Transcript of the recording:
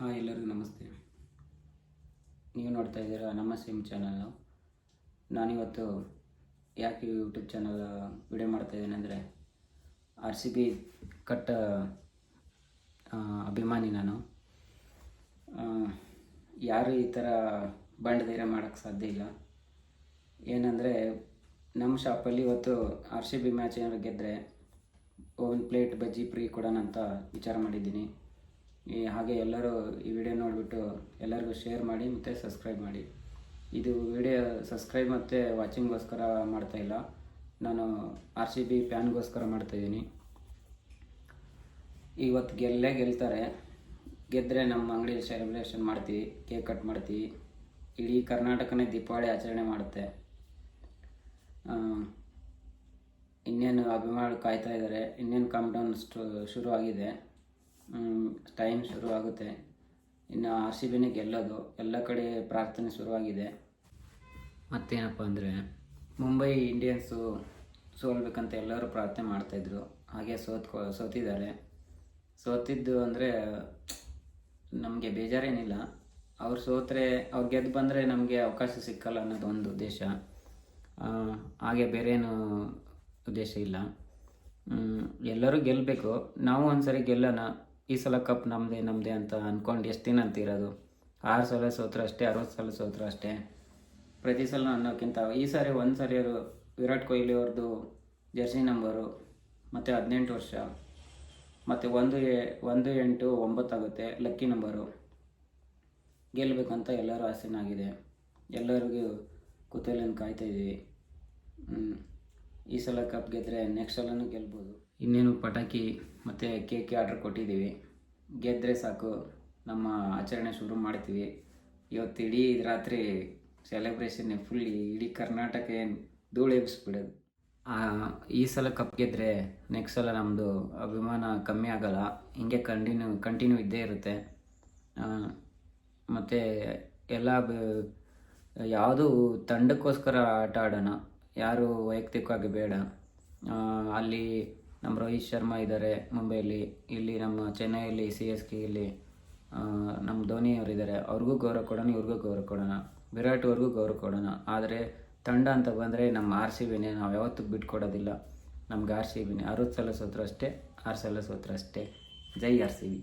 ಎಲ್ಲರಿಗೂ ನಮಸ್ತೆ. ನೀವು ನೋಡ್ತಾ ಇದ್ದೀರಾ ನಮ್ಮ ಸಿಮ್ ಚಾನಲ್ಲು. ನಾನಿವತ್ತು ಯಾಕೆ ಯೂಟ್ಯೂಬ್ ಚಾನಲ್ ವಿಡಿಯೋ ಮಾಡ್ತಾಯಿದ್ದೀನಿ ಅಂದರೆ, RCB ಕಟ್ಟ ಅಭಿಮಾನಿ ನಾನು. ಯಾರು ಈ ಥರ ಬಂಡ ಧೈರ್ಯ ಮಾಡೋಕ್ಕೆ ಸಾಧ್ಯ ಇಲ್ಲ. ಏನಂದರೆ, ನಮ್ಮ ಶಾಪಲ್ಲಿ ಇವತ್ತು RCB ಮ್ಯಾಚ್ ಏನಾದ್ರು ಗೆದ್ದರೆ ಒಂದು ಪ್ಲೇಟ್ ಬಜ್ಜಿ ಫ್ರೀ ಕೊಡೋಣ ಅಂತ ವಿಚಾರ ಮಾಡಿದ್ದೀನಿ. ಹಾಗೆ ಎಲ್ಲರೂ ಈ ವಿಡಿಯೋ ನೋಡಿಬಿಟ್ಟು ಎಲ್ಲರಿಗೂ ಶೇರ್ ಮಾಡಿ ಮತ್ತು ಸಬ್ಸ್ಕ್ರೈಬ್ ಮಾಡಿ. ಇದು ವಿಡಿಯೋ ಸಬ್ಸ್ಕ್ರೈಬ್ ಮತ್ತು ವಾಚಿಂಗ್ಗೋಸ್ಕರ ಮಾಡ್ತಾಯಿಲ್ಲ, ನಾನು RCB ಫ್ಯಾನ್ಗೋಸ್ಕರ ಮಾಡ್ತಾಯಿದ್ದೀನಿ. ಇವತ್ತು ಗೆಲ್ತಾರೆ. ಗೆದ್ದರೆ ನಮ್ಮ ಅಂಗಡಿಯಲ್ಲಿ ಸೆಲೆಬ್ರೇಷನ್ ಮಾಡ್ತೀವಿ, ಕೇಕ್ ಕಟ್ ಮಾಡ್ತೀವಿ. ಇಡೀ ಕರ್ನಾಟಕನೇ ದೀಪಾವಳಿ ಆಚರಣೆ ಮಾಡುತ್ತೆ. ಇನ್ನೇನು ಅಭಿಮಾನಿಗಳು ಕಾಯ್ತಾ ಇದ್ದಾರೆ. ಇನ್ನೇನು ಕೌಂಟ್ಡೌನ್ ಶುರು ಆಗಿದೆ. ಟೈಮ್ ಶುರು ಆಗುತ್ತೆ. ಇನ್ನು RCBನೇ ಗೆಲ್ಲೋದು. ಎಲ್ಲ ಕಡೆ ಪ್ರಾರ್ಥನೆ ಶುರುವಾಗಿದೆ. ಮತ್ತೇನಪ್ಪ ಅಂದರೆ, ಮುಂಬೈ ಇಂಡಿಯನ್ಸು ಸೋಲ್ಬೇಕಂತ ಎಲ್ಲರೂ ಪ್ರಾರ್ಥನೆ ಮಾಡ್ತಾಯಿದ್ರು. ಹಾಗೆ ಸೋತಿದ್ದಾರೆ. ಸೋತಿದ್ದು ಅಂದರೆ ನಮಗೆ ಬೇಜಾರೇನಿಲ್ಲ. ಅವ್ರು ಸೋತರೆ, ಅವ್ರು ಗೆದ್ದು ಬಂದರೆ ನಮಗೆ ಅವಕಾಶ ಸಿಕ್ಕಲ್ಲ ಅನ್ನೋದು ಒಂದು ಉದ್ದೇಶ. ಹಾಗೆ ಬೇರೇನು ಉದ್ದೇಶ ಇಲ್ಲ. ಎಲ್ಲರೂ ಗೆಲ್ಲಬೇಕು. ನಾವು ಒಂದ್ಸರಿ ಗೆಲ್ಲೋಣ, ಈ ಸಲ ಕಪ್ ನಮ್ಮದೇ ಅಂತ ಅಂದ್ಕೊಂಡು ಎಷ್ಟು ದಿನ ಅಂತಿರೋದು. 6 ಸಲ ಸೋತ್ರು ಅಷ್ಟೇ, 60 ಸಲ ಸೋತ್ರು ಅಷ್ಟೇ. ಪ್ರತಿ ಸಲ ಅನ್ನೋಕ್ಕಿಂತ ಈ ಸಾರಿ ಒಂದು ಸಾರಿ ಅವರು ವಿರಾಟ್ ಕೊಹ್ಲಿ ಅವ್ರದ್ದು ಜರ್ಸಿ ನಂಬರು ಮತ್ತು 18 ವರ್ಷ ಮತ್ತು 1-8-9 ಆಗುತ್ತೆ ಲಕ್ಕಿ ನಂಬರು. ಗೆಲ್ಲಬೇಕಂತ ಎಲ್ಲರೂ ಆಸೆನಾಗಿದೆ. ಎಲ್ಲರಿಗೂ ಕುತೂಹಲನ ಕಾಯ್ತಾಯಿದ್ದೀವಿ. ಈ ಸಲ ಕಪ್ ಗೆದ್ದರೆ ನೆಕ್ಸ್ಟ್ ಸಲನೂ ಗೆಲ್ಬೋದು. ಇನ್ನೇನು ಪಟಾಕಿ ಮತ್ತು ಕೇಕ್ ಆರ್ಡ್ರ್ ಕೊಟ್ಟಿದ್ದೀವಿ. ಗೆದ್ದರೆ ಸಾಕು, ನಮ್ಮ ಆಚರಣೆ ಶುರು ಮಾಡ್ತೀವಿ. ಇವತ್ತು ಇಡೀ ರಾತ್ರಿ ಸೆಲೆಬ್ರೇಷನ್ ಫುಲ್, ಇಡೀ ಕರ್ನಾಟಕ ಧೂಳು ಎಬ್ಬಿಸ್ಬಿಡೋದು. ಈ ಸಲ ಕಪ್ ಗೆದ್ದರೆ ನೆಕ್ಸ್ಟ್ ಸಲ ನಮ್ಮದು ಅಭಿಮಾನ ಕಮ್ಮಿ ಆಗೋಲ್ಲ. ಹಿಂಗೆ ಕಂಟಿನ್ಯೂ ಇದ್ದೇ ಇರುತ್ತೆ. ಮತ್ತು ಎಲ್ಲ ಯಾವುದು ತಂಡಕ್ಕೋಸ್ಕರ ಆಟ ಆಡೋಣ, ಯಾರು ವೈಯಕ್ತಿಕವಾಗಿ ಬೇಡ. ಅಲ್ಲಿ ನಮ್ಮ ರೋಹಿತ್ ಶರ್ಮಾ ಇದ್ದಾರೆ ಮುಂಬೈಯಲ್ಲಿ, ಇಲ್ಲಿ ನಮ್ಮ ಚೆನ್ನೈಯಲ್ಲಿ CSKಯಲ್ಲಿ ನಮ್ಮ ಧೋನಿ ಅವರಿದ್ದಾರೆ. ಅವ್ರಿಗೂ ಗೌರವ ಕೊಡೋಣ, ಇವ್ರಿಗೂ ಗೌರವ ಕೊಡೋಣ, ವಿರಾಟ್ ಅವ್ರಿಗೂ ಗೌರವ ಕೊಡೋಣ. ಆದರೆ ತಂಡ ಅಂತ ಬಂದರೆ ನಮ್ಮ RCBನೇ, ನಾವು ಯಾವತ್ತೂ ಬಿಟ್ಕೊಡೋದಿಲ್ಲ. ನಮ್ಗೆ RCBನೇ. 60 ಸಲ ಸೋತ್ರು ಅಷ್ಟೇ, 6 ಸಲ ಸೋತ್ರು ಅಷ್ಟೇ. ಜೈ RCB.